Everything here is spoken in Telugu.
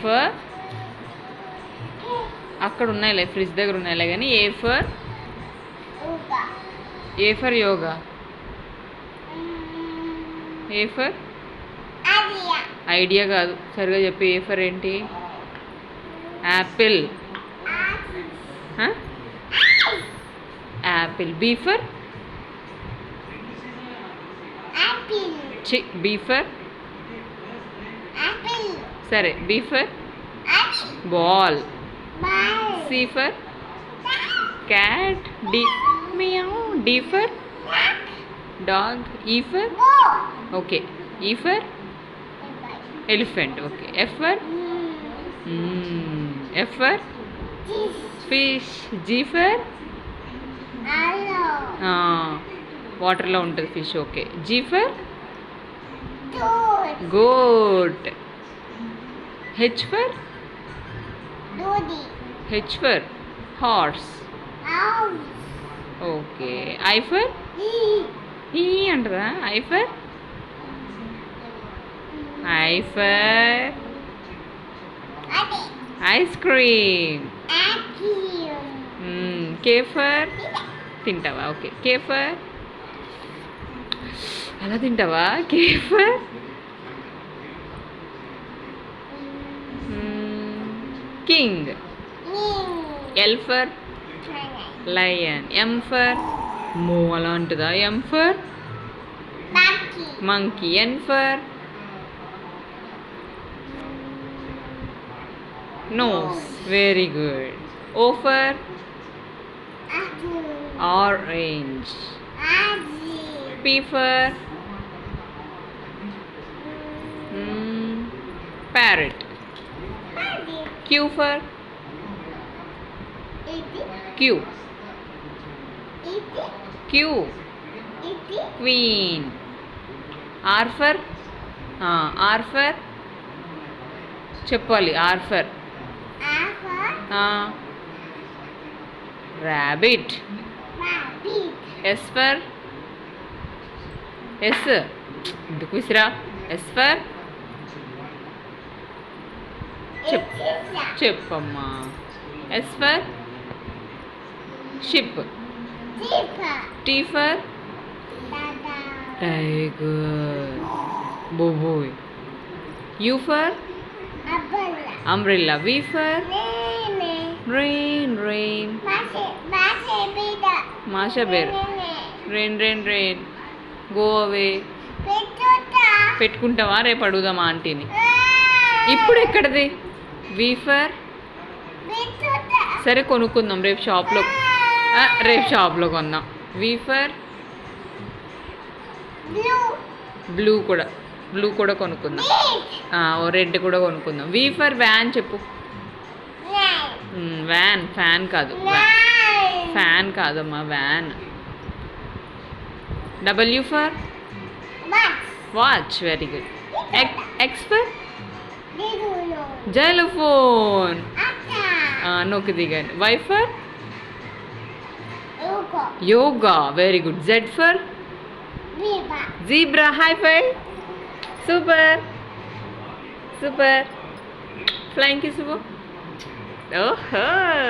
ఫర్ అక్కడ ఉన్నాయిలే, ఫ్రిడ్జ్ దగ్గర ఉన్నాయిలే కానీ A for yoga. A for idea కాదు, సరిగా చెప్పి. ఏ ఫర్ ఏంటి? Apple. Apple. B for B for సరే, B for ball. C for cat. D meow. D for dog. E for okay. E for elephant. Okay. F for fish. G for వాటర్లో ఉంటుంది fish. Okay. G for goat. H for horse. Okay. I for E అంటదా? I for ice cream. K for తింటావా? ఓకే. K for అలా తింటావా? K for king. L for lion. M for అలా ఉంటుందా? M for monkey. N for nose. Very good. O for orange. P for parrot. Q for queen. R for చెప్పాలి. R for rabbit. S for ఎందుకు విసిరా? S for చెప్పమ్మా. S for ship. T for tiger. Boy. U for umbrella. V for rain. Masha bear. Rain. Go away. పెట్టుకుంటావా? రేపు అడుగుదామా ఆంటీని. ఇప్పుడు ఎక్కడది? వి ఫర్ సరే కొనుక్కుందాం రేపు షాప్లో కొందాం. వి ఫర్ బ్లూ కూడా కొనుక్కుందాం. రెడ్ కూడా కొనుక్కుందాం. వి ఫర్ వ్యాన్ చెప్పు. వ్యాన్. ఫ్యాన్ కాదమ్మా, van. W for watch. Very good. X for xylophone. నొక్కి దిగాను. Y for yoga. Very good. Z for zebra. High five. Super. Flying kiss. ఓహో.